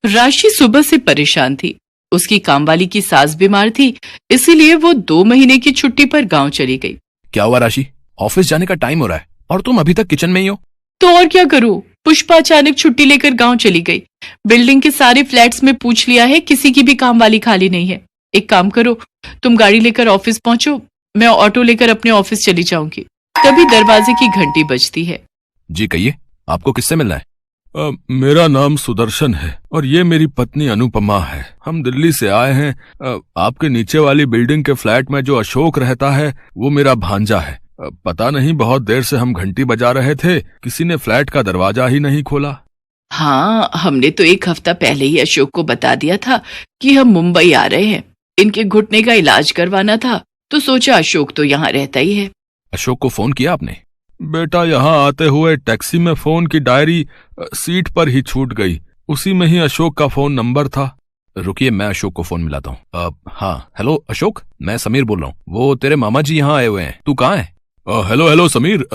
राशि सुबह से परेशान थी। उसकी कामवाली की सास बीमार थी, इसीलिए वो 2 महीने की छुट्टी पर गांव चली गई। क्या हुआ राशि? ऑफिस जाने का टाइम हो रहा है और तुम अभी तक किचन में ही हो। तो और क्या करूं? पुष्पा अचानक छुट्टी लेकर गांव चली गई। बिल्डिंग के सारे फ्लैट्स में पूछ लिया है, किसी की भी कामवाली खाली नहीं है। एक काम करो, तुम गाड़ी लेकर ऑफिस पहुंचो, मैं ऑटो लेकर अपने ऑफिस चली जाऊंगी। तभी दरवाजे की घंटी बजती है। जी कहिए, आपको किससे मिलना है? मेरा नाम सुदर्शन है और ये मेरी पत्नी अनुपमा है। हम दिल्ली से आए हैं। आपके नीचे वाली बिल्डिंग के फ्लैट में जो अशोक रहता है वो मेरा भांजा है। पता नहीं, बहुत देर से हम घंटी बजा रहे थे, किसी ने फ्लैट का दरवाजा ही नहीं खोला। हाँ, हमने तो 1 हफ्ता पहले ही अशोक को बता दिया था कि हम मुंबई आ रहे हैं। इनके घुटने का इलाज करवाना था, तो सोचा अशोक तो यहाँ रहता ही है। अशोक को फोन किया आपने? बेटा, यहाँ आते हुए टैक्सी में फोन की डायरी सीट पर ही छूट गई। उसी में ही अशोक का फोन नंबर था। रुकिए, मैं अशोक को फोन मिलाता हूँ। हाँ, हेलो अशोक, मैं समीर बोल रहा हूँ। वो तेरे मामा जी यहाँ आए हुए हैं, तू कहाँ है? हेलो हेलो समीर,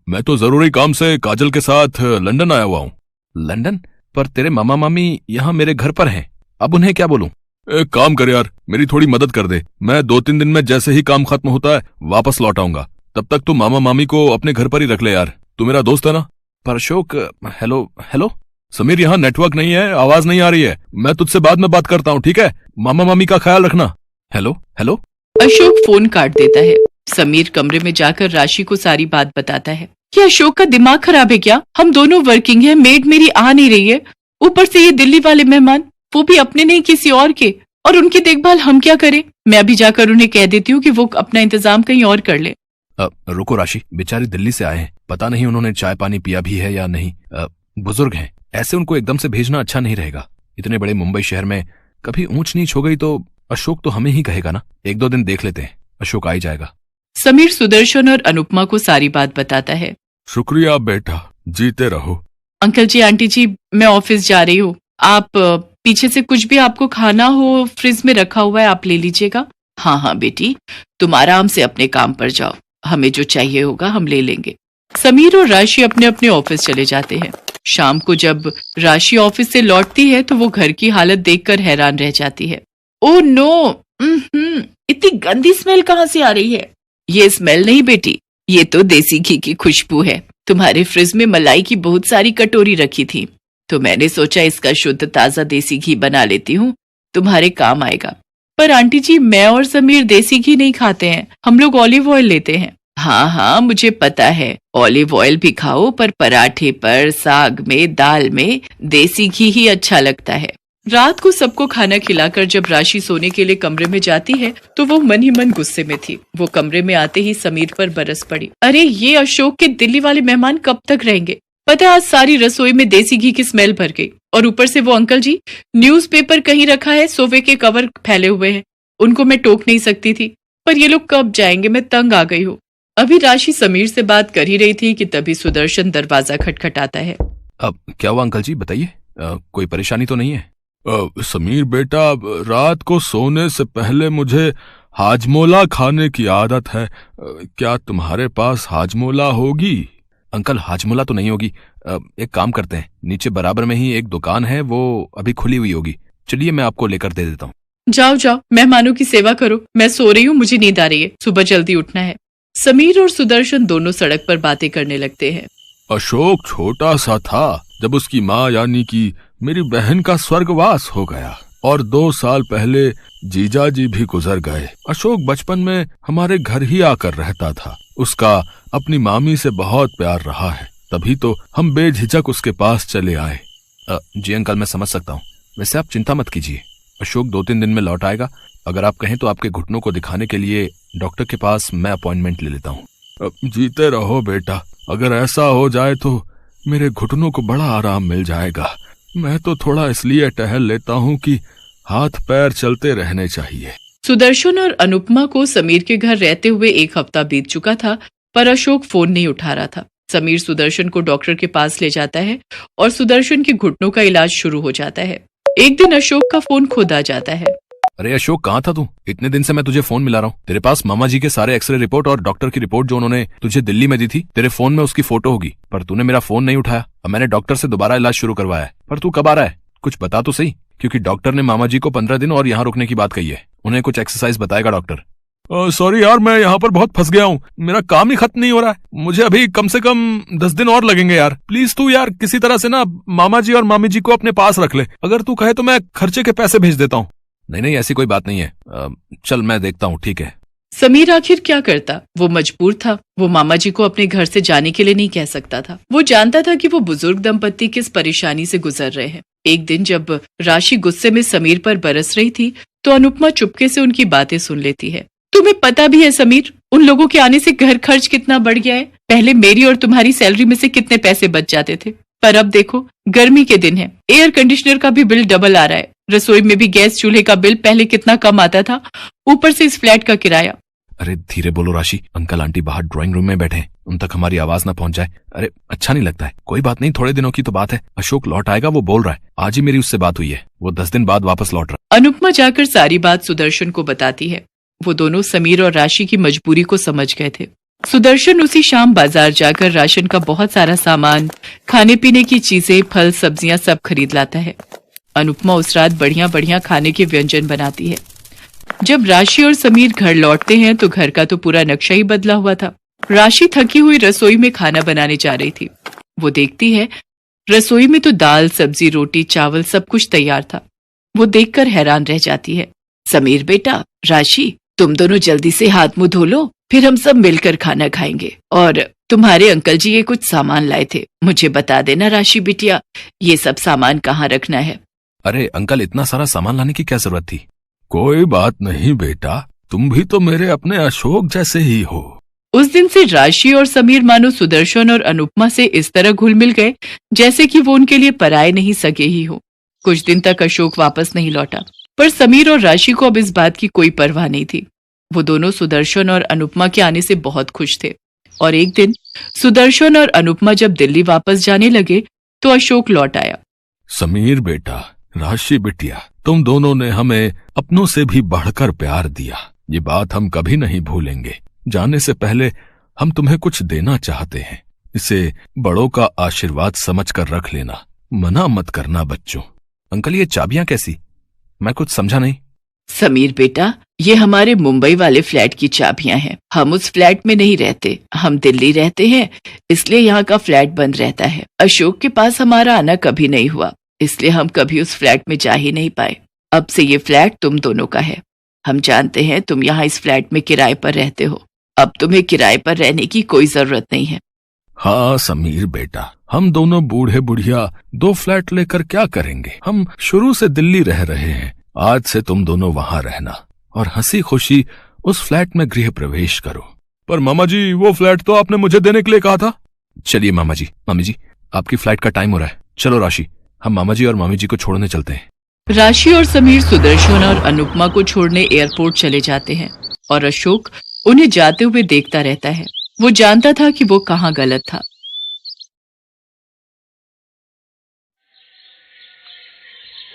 मैं तो जरूरी काम से काजल के साथ लंदन आया हुआ हूँ। लंदन? पर तेरे मामा मामी यहाँ मेरे घर पर हैं, अब उन्हें क्या बोलूं? एक काम कर यार, मेरी थोड़ी मदद कर दे। मैं 2-3 दिन में जैसे ही काम खत्म होता है वापस लौट आऊंगा। तब तक तू मामा मामी को अपने घर पर ही रख ले यार, तू मेरा दोस्त है ना। पर अशोक, हेलो हेलो समीर, यहाँ नेटवर्क नहीं है, आवाज नहीं आ रही है। मैं तुझसे बाद में बात करता हूँ, ठीक है? मामा मामी का ख्याल रखना। Hello hello. अशोक फोन काट देता है। समीर कमरे में जाकर राशि को सारी बात बताता है। क्या अशोक का दिमाग खराब है क्या? हम दोनों वर्किंग हैं, मेड मेरी आ नहीं रही है, ऊपर से ये दिल्ली वाले मेहमान, वो भी अपने नहीं किसी और के, और उनकी देखभाल हम क्या करें? मैं अभी जाकर उन्हें कह देती हूँ कि वो अपना इंतजाम कहीं और कर ले। रुको राशि, बेचारी दिल्ली से आए हैं, पता नहीं उन्होंने चाय पानी पिया भी है या नहीं। बुजुर्ग हैं, ऐसे उनको एकदम से भेजना अच्छा नहीं रहेगा। इतने बड़े मुंबई शहर में कभी ऊंच नीच हो गई तो अशोक तो हमें ही कहेगा ना। 1-2 दिन देख लेते हैं, अशोक आ ही जाएगा। समीर सुदर्शन और अनुपमा को सारी बात बताता है। शुक्रिया बेटा, जीते रहो। अंकल जी, आंटी जी, मैं ऑफिस जा रही हूँ। आप पीछे से कुछ भी आपको खाना हो फ्रिज में रखा हुआ है, आप ले लीजिएगा। हाँ हाँ बेटी, तुम आराम से अपने काम पर जाओ, हमें जो चाहिए होगा हम ले लेंगे। समीर और राशि अपने अपने ऑफिस चले जाते हैं। शाम को जब राशि ऑफिस से लौटती है तो वो घर की हालत देखकर हैरान रह जाती है। ओह नो, इतनी गंदी स्मेल कहाँ से आ रही है? ये स्मेल नहीं बेटी, ये तो देसी घी की खुशबू है। तुम्हारे फ्रिज में मलाई की बहुत सारी कटोरी रखी थी, तो मैंने सोचा इसका शुद्ध ताजा देसी घी बना लेती हूँ, तुम्हारे काम आएगा। पर आंटी जी, मैं और समीर देसी घी नहीं खाते हैं, हम लोग ऑलिव ऑयल लेते हैं। हाँ हाँ, मुझे पता है, ऑलिव ऑयल भी खाओ, पर पराठे पर, साग में, दाल में देसी घी ही अच्छा लगता है। रात को सबको खाना खिलाकर जब राशि सोने के लिए कमरे में जाती है तो वो मन ही मन गुस्से में थी। वो कमरे में आते ही समीर पर बरस पड़ी। अरे ये अशोक के दिल्ली वाले मेहमान कब तक रहेंगे? पता है, आज सारी रसोई में देसी घी की स्मेल भर गई। और ऊपर से वो अंकल जी, न्यूज़पेपर कहीं रखा है, सोफे के कवर फैले हुए हैं, उनको मैं टोक नहीं सकती थी, पर ये लोग कब जाएंगे? मैं तंग आ गई हूँ। अभी राशि समीर से बात कर ही रही थी कि तभी सुदर्शन दरवाजा खटखटाता है। अब क्या हुआ अंकल जी, बताइए, कोई परेशानी तो नहीं है? समीर बेटा, रात को सोने से पहले मुझे हाजमोला खाने की आदत है। क्या तुम्हारे पास हाजमोला होगी? अंकल, हाजमोला तो नहीं होगी। एक काम करते हैं, नीचे बराबर में ही एक दुकान है, वो अभी खुली हुई होगी, चलिए मैं आपको लेकर दे देता हूँ। जाओ जाओ, मेहमानों की सेवा करो, मैं सो रही हूँ, मुझे नींद आ रही है, सुबह जल्दी उठना है। समीर और सुदर्शन दोनों सड़क पर बातें करने लगते हैं। अशोक छोटा सा था जब उसकी माँ यानी कि मेरी बहन का स्वर्गवास हो गया, और 2 साल पहले जीजा जी भी गुजर गए। अशोक बचपन में हमारे घर ही आकर रहता था। उसका अपनी मामी से बहुत प्यार रहा है, तभी तो हम बेझिझक उसके पास चले आए। जी अंकल, मैं समझ सकता हूँ। वैसे आप चिंता मत कीजिए, अशोक 2-3 दिन में लौट आएगा। अगर आप कहें तो आपके घुटनों को दिखाने के लिए डॉक्टर के पास मैं अपॉइंटमेंट ले लेता हूँ। जीते रहो बेटा, अगर ऐसा हो जाए तो मेरे घुटनों को बड़ा आराम मिल जाएगा। मैं तो थोड़ा इसलिए टहल लेता हूँ कि हाथ पैर चलते रहने चाहिए। सुदर्शन और अनुपमा को समीर के घर रहते हुए 1 हफ्ता बीत चुका था, पर अशोक फोन नहीं उठा रहा था। समीर सुदर्शन को डॉक्टर के पास ले जाता है और सुदर्शन के घुटनों का इलाज शुरू हो जाता है। एक दिन अशोक का फोन खुद आ जाता है। अरे अशोक, कहाँ था तू? इतने दिन से मैं तुझे फोन मिला रहा हूँ। तेरे पास मामा जी के सारे एक्सरे रिपोर्ट और डॉक्टर की रिपोर्ट जो उन्होंने तुझे दिल्ली में दी थी, तेरे फोन में उसकी फोटो होगी, पर तूने मेरा फोन नहीं उठाया। अब मैंने डॉक्टर से दोबारा इलाज शुरू करवाया है, पर तू कब आ रहा है? कुछ बता तो सही। क्योंकि डॉक्टर ने मामा जी को 15 दिन और यहाँ रुकने की बात कही है। उन्हें कुछ एक्सरसाइज बताएगा डॉक्टर। सॉरी यार, मैं यहाँ पर बहुत फंस गया हूँ, मेरा काम ही खत्म नहीं हो रहा है। मुझे अभी कम से कम 10 दिन और लगेंगे यार। प्लीज तू यार किसी तरह से ना मामा जी और मामी जी को अपने पास रख ले। अगर तू कहे तो मैं खर्चे के पैसे भेज देता हूँ। नहीं नहीं, ऐसी कोई बात नहीं है। चल मैं देखता हूँ, ठीक है। समीर आखिर क्या करता, वो मजबूर था। वो मामा जी को अपने घर से जाने के लिए नहीं कह सकता था। वो जानता था कि वो बुजुर्ग दंपत्ति किस परेशानी से गुजर रहे हैं। एक दिन जब राशि गुस्से में समीर पर बरस रही थी तो अनुपमा चुपके से उनकी बातें सुन लेती है। तुम्हें पता भी है समीर, उन लोगों के आने से घर खर्च कितना बढ़ गया है। पहले मेरी और तुम्हारी सैलरी में से कितने पैसे बच जाते थे, पर अब देखो गर्मी के दिन है, एयर कंडीशनर का भी बिल डबल आ रहा है। रसोई में भी गैस चूल्हे का बिल पहले कितना कम आता था, ऊपर से इस फ्लैट का किराया। अरे धीरे बोलो राशि, अंकल आंटी बाहर ड्राइंग रूम में बैठे हैं, उन तक हमारी आवाज ना पहुंच जाए। अरे अच्छा नहीं लगता है। कोई बात नहीं, थोड़े दिनों की तो बात है। अशोक लौट आएगा, वो बोल रहा है। आज ही मेरी उससे बात हुई है, वो 10 दिन बाद वापस लौट रहा है। अनुपमा जाकर सारी बात सुदर्शन को बताती है। वो दोनों समीर और राशि की मजबूरी को समझ गए थे। सुदर्शन उसी शाम बाजार जाकर राशन का बहुत सारा सामान, खाने पीने की चीजें, फल सब्जियां सब खरीद लाता है। अनुपमा उस रात बढ़िया बढ़िया खाने के व्यंजन बनाती है। जब राशि और समीर घर लौटते हैं तो घर का तो पूरा नक्शा ही बदला हुआ था। राशि थकी हुई रसोई में खाना बनाने जा रही थी। वो देखती है रसोई में तो दाल, सब्जी, रोटी, चावल सब कुछ तैयार था। वो देखकर हैरान रह जाती है। समीर बेटा, राशि, तुम दोनों जल्दी से हाथ मुंह धो लो, फिर हम सब मिलकर खाना खाएंगे। और तुम्हारे अंकल जी ये कुछ सामान लाए थे, मुझे बता देना राशि बिटिया, ये सब सामान कहाँ रखना है। अरे अंकल, इतना सारा सामान लाने की क्या जरूरत थी? कोई बात नहीं बेटा, तुम भी तो मेरे अपने अशोक जैसे ही हो। उस दिन से राशि और समीर मानो सुदर्शन और अनुपमा से इस तरह घुल मिल गए जैसे कि वो उनके लिए पराये नहीं सगे ही हो। कुछ दिन तक अशोक वापस नहीं लौटा, पर समीर और राशि को अब इस बात की कोई परवाह नहीं थी। वो दोनों सुदर्शन और अनुपमा के आने से बहुत खुश थे। और एक दिन सुदर्शन और अनुपमा जब दिल्ली वापस जाने लगे तो अशोक लौट आया। समीर बेटा, राशि बिटिया, तुम दोनों ने हमें अपनों से भी बढ़कर प्यार दिया, ये बात हम कभी नहीं भूलेंगे। जाने से पहले हम तुम्हें कुछ देना चाहते हैं, इसे बड़ों का आशीर्वाद समझकर रख लेना, मना मत करना बच्चों। अंकल ये चाबियां कैसी? मैं कुछ समझा नहीं। समीर बेटा, ये हमारे मुंबई वाले फ्लैट की चाबियां हैं। हम उस फ्लैट में नहीं रहते, हम दिल्ली रहते हैं, इसलिए यहाँ का फ्लैट बंद रहता है। अशोक के पास हमारा आना कभी नहीं हुआ, इसलिए हम कभी उस फ्लैट में जा ही नहीं पाए। अब से ये फ्लैट तुम दोनों का है। हम जानते हैं तुम यहाँ इस फ्लैट में किराए पर रहते हो, अब तुम्हें किराए पर रहने की कोई जरूरत नहीं है। हाँ समीर बेटा, हम दोनों बूढ़े बुढ़िया 2 फ्लैट लेकर क्या करेंगे? हम शुरू से दिल्ली रह रहे हैं, आज से तुम दोनों वहां रहना और हंसी खुशी उस फ्लैट में गृह प्रवेश करो। पर मामा जी, वो फ्लैट तो आपने मुझे देने के लिए कहा था। चलिए मामा जी, मामी जी, आपकी फ्लाइट का टाइम हो रहा है। चलो राशि, हम मामा जी और मामी जी को छोड़ने चलते हैं। राशि और समीर सुदर्शन और अनुपमा को छोड़ने एयरपोर्ट चले जाते हैं और अशोक उन्हें जाते हुए देखता रहता है। वो जानता था कि वो कहाँ गलत था।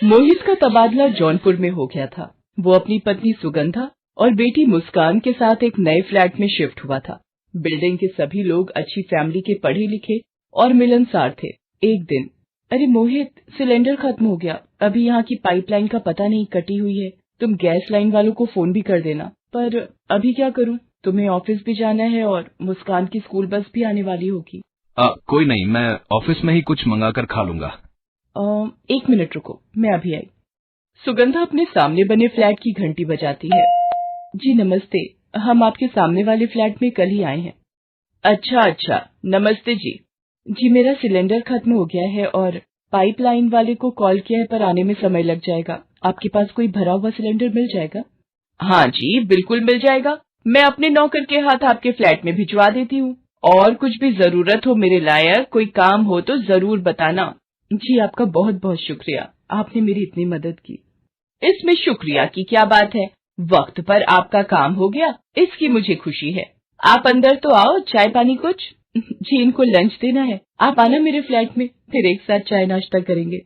मोहित का तबादला जौनपुर में हो गया था। वो अपनी पत्नी सुगंधा और बेटी मुस्कान के साथ एक नए फ्लैट में शिफ्ट हुआ था। बिल्डिंग के सभी लोग अच्छी फैमिली के पढ़े लिखे और मिलनसार थे। एक दिन, अरे मोहित, सिलेंडर खत्म हो गया, अभी यहाँ की पाइपलाइन का पता नहीं, कटी हुई है। तुम गैस लाइन वालों को फोन भी कर देना। पर अभी क्या करूँ, तुम्हें ऑफिस भी जाना है और मुस्कान की स्कूल बस भी आने वाली होगी। कोई नहीं, मैं ऑफिस में ही कुछ मंगा कर खा लूंगा। 1 मिनट रुको, मैं अभी आई। सुगंधा अपने सामने बने फ्लैट की घंटी बजाती है। जी नमस्ते, हम आपके सामने वाले फ्लैट में कल ही आए हैं। अच्छा, नमस्ते जी। जी मेरा सिलेंडर खत्म हो गया है और पाइपलाइन वाले को कॉल किया है, पर आने में समय लग जाएगा। आपके पास कोई भरा हुआ सिलेंडर मिल जाएगा? हाँ जी, बिल्कुल मिल जाएगा। मैं अपने नौकर के हाथ आपके फ्लैट में भिजवा देती हूँ। और कुछ भी जरूरत हो मेरे लायक, कोई काम हो तो जरूर बताना। जी आपका बहुत बहुत शुक्रिया, आपने मेरी इतनी मदद की। इसमें शुक्रिया की क्या बात है, वक्त पर आपका काम हो गया, इसकी मुझे खुशी है। आप अंदर तो आओ, चाय पानी कुछ। जी इनको लंच देना है, आप आना मेरे फ्लैट में, फिर एक साथ चाय नाश्ता करेंगे।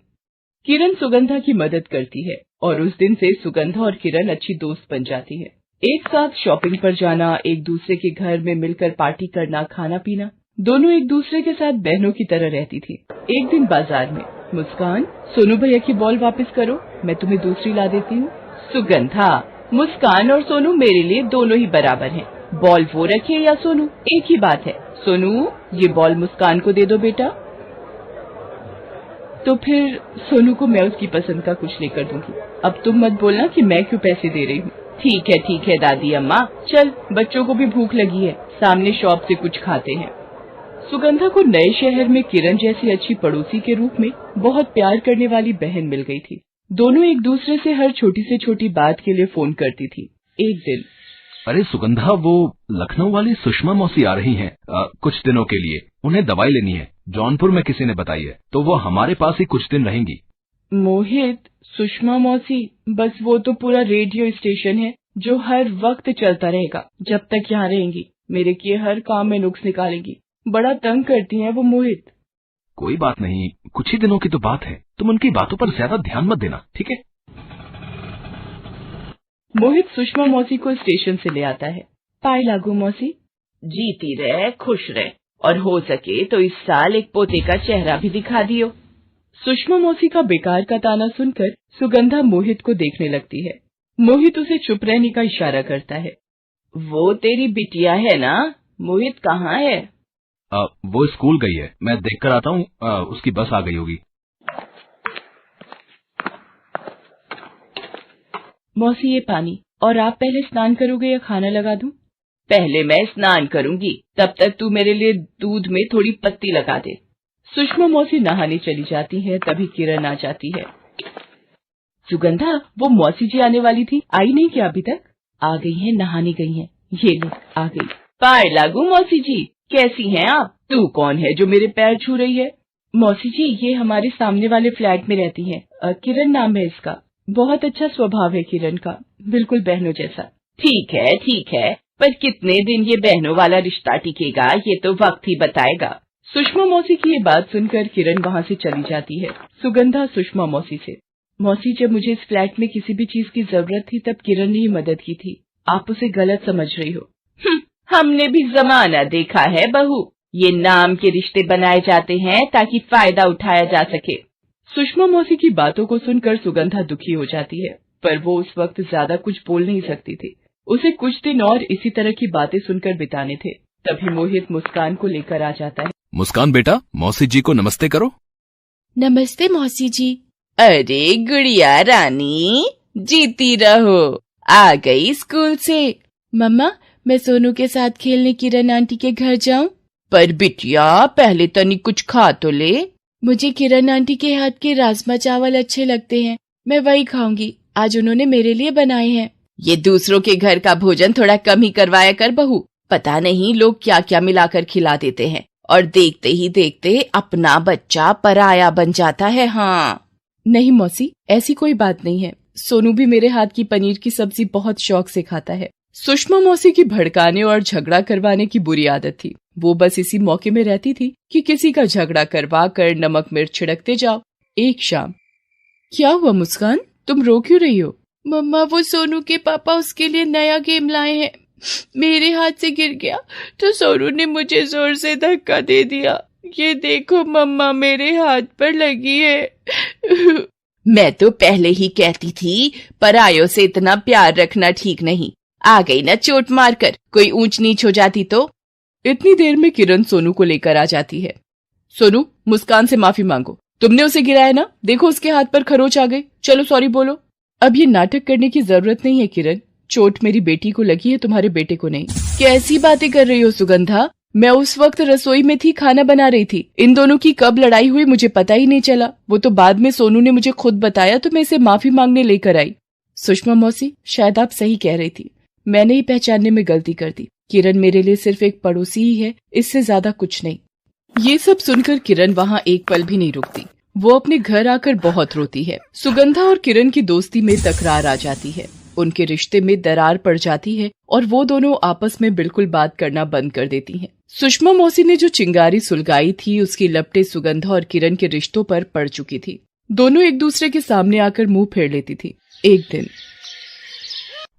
किरण सुगंधा की मदद करती है और उस दिन से सुगंधा और किरण अच्छी दोस्त बन जाती है। एक साथ शॉपिंग पर जाना, एक दूसरे के घर में मिलकर पार्टी करना, खाना पीना, दोनों एक दूसरे के साथ बहनों की तरह रहती थी। एक दिन बाजार में, मुस्कान, सोनू भैया की बॉल वापस करो। मैं तुम्हें दूसरी ला देती हूँ। सुगंधा, मुस्कान और सोनू मेरे लिए दोनों ही बराबर हैं। बॉल वो रखे या सोनू, एक ही बात है। सोनू, ये बॉल मुस्कान को दे दो बेटा। तो फिर सोनू को मैं उसकी पसंद का कुछ लेकर दूंगी। अब तुम मत बोलना कि मैं क्यों पैसे दे रही हूँ। ठीक है दादी अम्मा, चल बच्चों को भी भूख लगी है, सामने शॉप से कुछ खाते हैं। सुगंधा को नए शहर में किरण जैसी अच्छी पड़ोसी के रूप में बहुत प्यार करने वाली बहन मिल गई थी। दोनों एक दूसरे से हर छोटी से छोटी बात के लिए फोन करती थी। एक दिन, अरे सुगंधा, वो लखनऊ वाली सुषमा मौसी आ रही हैं कुछ दिनों के लिए। उन्हें दवाई लेनी है, जौनपुर में किसी ने बताई है, तो वो हमारे पास ही कुछ दिन रहेंगी। मोहित, सुषमा मौसी, बस वो तो पूरा रेडियो स्टेशन है जो हर वक्त चलता रहेगा जब तक यहाँ रहेंगी। मेरे किए हर काम में नुक्स निकालेंगी। बड़ा तंग करती हैं वो मोहित। कोई बात नहीं, कुछ ही दिनों की तो बात है, तुम उनकी बातों पर ज्यादा ध्यान मत देना, ठीक है? मोहित सुषमा मौसी को स्टेशन से ले आता है। पाए लागू मौसी। जीती रहे, खुश रहे, और हो सके तो इस साल एक पोते का चेहरा भी दिखा दियो। सुषमा मौसी का बेकार का ताना सुनकर सुगंधा मोहित को देखने लगती है। मोहित उसे चुप रहने का इशारा करता है। वो तेरी बिटिया है ना? मोहित कहाँ है? वो स्कूल गई है, मैं देख कर आता हूँ, उसकी बस आ गई होगी। मौसी, ये पानी, और आप पहले स्नान करोगे या खाना लगा दूं? पहले मैं स्नान करूंगी, तब तक तू मेरे लिए दूध में थोड़ी पत्ती लगा दे। सुषमा मौसी नहाने चली जाती है, तभी किरण आ जाती है। सुगंधा, वो मौसी जी आने वाली थी, आई नहीं क्या अभी तक? आ गई है, नहाने गई है। ये ले, आ गई। पाए लागू मौसी जी, कैसी हैं आप? तू कौन है जो मेरे पैर छू रही है? मौसी जी, ये हमारे सामने वाले फ्लैट में रहती हैं। किरण नाम है इसका। बहुत अच्छा स्वभाव है किरण का, बिल्कुल बहनों जैसा। ठीक है, पर कितने दिन ये बहनों वाला रिश्ता टिकेगा, ये तो वक्त ही बताएगा। सुषमा मौसी की ये बात सुनकर किरण वहाँ से चली जाती है। सुगंधा सुषमा मौसी से, मौसी, जब मुझे इस फ्लैट में किसी भी चीज की जरूरत थी तब किरण ने ही मदद की थी। आप उसे गलत समझ रही हो। हमने भी जमाना देखा है बहू, ये नाम के रिश्ते बनाए जाते हैं ताकि फायदा उठाया जा सके। सुषमा मौसी की बातों को सुनकर सुगंधा दुखी हो जाती है, पर वो उस वक्त ज्यादा कुछ बोल नहीं सकती थी। उसे कुछ दिन और इसी तरह की बातें सुनकर बिताने थे। तभी मोहित मुस्कान को लेकर आ जाता है। मुस्कान बेटा, मौसी जी को नमस्ते करो। नमस्ते मौसी जी। अरे गुड़िया रानी, जीती रहो, आ गई स्कूल से। मम्मा, मैं सोनू के साथ खेलने किरण आंटी के घर जाऊं? पर बिटिया, पहले तनी कुछ खा तो ले। मुझे किरण आंटी के हाथ के राजमा चावल अच्छे लगते हैं, मैं वही खाऊंगी। आज उन्होंने मेरे लिए बनाए हैं। ये दूसरों के घर का भोजन थोड़ा कम ही करवाया कर बहू। पता नहीं लोग क्या क्या मिलाकर खिला देते हैं, और देखते ही देखते अपना बच्चा पराया बन जाता है। हाँ नहीं मौसी, ऐसी कोई बात नहीं है। सोनू भी मेरे हाथ की पनीर की सब्जी बहुत शौक से खाता है। सुषमा मौसी की भड़काने और झगड़ा करवाने की बुरी आदत थी। वो बस इसी मौके में रहती थी कि किसी का झगड़ा करवा कर नमक मिर्च छिड़कते जाओ। एक शाम, क्या हुआ मुस्कान, तुम रो क्यों रही हो? मम्मा, वो सोनू के पापा उसके लिए नया गेम लाए हैं। मेरे हाथ से गिर गया तो सोनू ने मुझे जोर से धक्का दे दिया। ये देखो मम्मा, मेरे हाथ पर लगी है। मैं तो पहले ही कहती थी, परायों से इतना प्यार रखना ठीक नहीं। आ गई ना चोट मारकर, कोई ऊंच नीच हो जाती तो। इतनी देर में किरण सोनू को लेकर आ जाती है। सोनू, मुस्कान से माफी मांगो, तुमने उसे गिराया ना, देखो उसके हाथ पर खरोच आ गई, चलो सॉरी बोलो। अब ये नाटक करने की जरूरत नहीं है किरण, चोट मेरी बेटी को लगी है, तुम्हारे बेटे को नहीं। कैसी बातें कर रही हो सुगंधा? मैं उस वक्त रसोई में थी, खाना बना रही थी। इन दोनों की कब लड़ाई हुई मुझे पता ही नहीं चला। वो तो बाद में सोनू ने मुझे खुद बताया तो मैं इसे माफी मांगने लेकर आई। सुषमा मौसी, शायद आप सही कह रही थी, मैंने ही पहचानने में गलती कर दी। किरण मेरे लिए सिर्फ एक पड़ोसी ही है, इससे ज्यादा कुछ नहीं। ये सब सुनकर किरण वहाँ एक पल भी नहीं रुकती। वो अपने घर आकर बहुत रोती है। सुगंधा और किरण की दोस्ती में तकरार आ जाती है, उनके रिश्ते में दरार पड़ जाती है और वो दोनों आपस में बिल्कुल बात करना बंद कर देती हैं। सुषमा मौसी ने जो चिंगारी सुलगाई थी उसकी लपटें सुगंधा और किरण के रिश्तों पर पड़ चुकी थी। दोनों एक दूसरे के सामने आकर मुंह फेर लेती थी। एक दिन,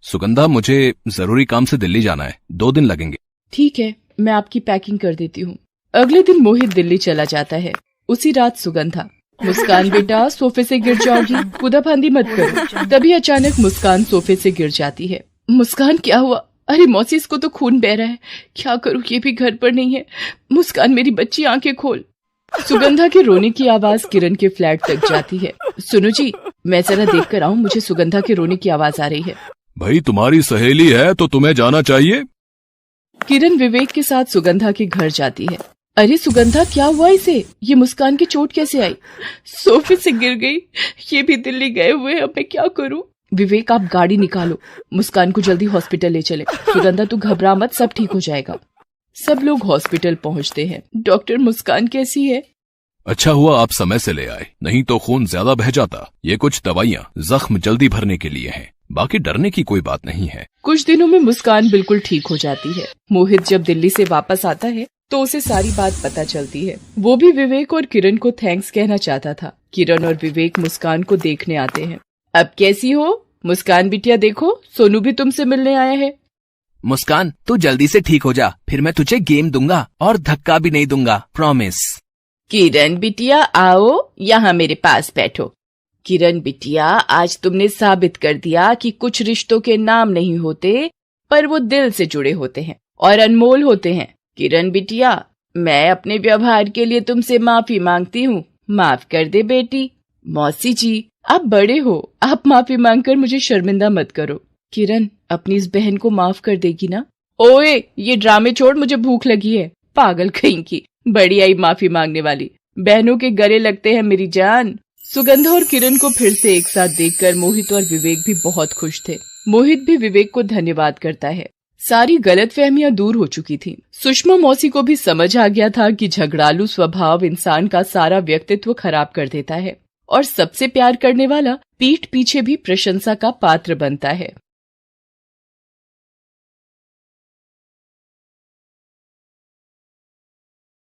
सुगंधा, मुझे जरूरी काम से दिल्ली जाना है, 2 दिन लगेंगे। ठीक है, मैं आपकी पैकिंग कर देती हूँ। अगले दिन मोहित दिल्ली चला जाता है। उसी रात सुगंधा, मुस्कान बेटा, सोफे से गिर जाओगी, कूदाफांदी मत करो। तभी अचानक मुस्कान सोफे से गिर जाती है। मुस्कान, क्या हुआ? अरे मौसी, इसको तो खून बह रहा है। क्या करूं, ये भी घर पर नहीं है। मुस्कान मेरी बच्ची, आंखें खोल। सुगंधा के रोने की आवाज किरण के फ्लैट तक जाती है। सुनो जी, मैं जरा देख कर आऊं, मुझे सुगंधा के रोने की आवाज आ रही है। भाई तुम्हारी सहेली है तो तुम्हें जाना चाहिए। किरण विवेक के साथ सुगंधा के घर जाती है। अरे सुगंधा, क्या हुआ इसे? ये मुस्कान की चोट कैसे आई? सोफे से गिर गई। ये भी दिल्ली गए हुए, अब मैं क्या करूं? विवेक, आप गाड़ी निकालो, मुस्कान को जल्दी हॉस्पिटल ले चले। सुगंधा तू घबरा मत, सब ठीक हो जाएगा। सब लोग हॉस्पिटल पहुंचते हैं। डॉक्टर, मुस्कान कैसी है? अच्छा हुआ आप समय से ले आए, नहीं तो खून ज्यादा बह जाता। ये कुछ दवाइयाँ जख्म जल्दी भरने के लिए हैं, बाकी डरने की कोई बात नहीं है। कुछ दिनों में मुस्कान बिल्कुल ठीक हो जाती है। मोहित जब दिल्ली से वापस आता है तो उसे सारी बात पता चलती है। वो भी विवेक और किरण को थैंक्स कहना चाहता था। किरण और विवेक मुस्कान को देखने आते हैं। अब कैसी हो मुस्कान बिटिया? देखो, सोनू भी तुमसे मिलने आया है। मुस्कान, तू जल्दी से ठीक हो जा, फिर मैं तुझे गेम दूंगा और धक्का भी नहीं दूंगा, प्रॉमिस। किरण बिटिया, आओ यहाँ मेरे पास बैठो। किरण बिटिया, आज तुमने साबित कर दिया कि कुछ रिश्तों के नाम नहीं होते, पर वो दिल से जुड़े होते हैं और अनमोल होते हैं। किरण बिटिया, मैं अपने व्यवहार के लिए तुमसे माफी मांगती हूँ, माफ कर दे बेटी। मौसी जी, आप बड़े हो, आप माफी मांगकर मुझे शर्मिंदा मत करो। किरण, अपनी इस बहन को माफ कर देगी ना? ओए, ये ड्रामे छोड़, मुझे भूख लगी है। पागल कहीं की, बड़ी आई माफी मांगने वाली। बहनों के गले लगते हैं मेरी जान। सुगंधा और किरण को फिर से एक साथ देखकर मोहित और विवेक भी बहुत खुश थे। मोहित भी विवेक को धन्यवाद करता है। सारी गलतफहमियां दूर हो चुकी थीं। सुषमा मौसी को भी समझ आ गया था कि झगड़ालू स्वभाव इंसान का सारा व्यक्तित्व खराब कर देता है और सबसे प्यार करने वाला पीठ पीछे भी प्रशंसा का पात्र बनता है।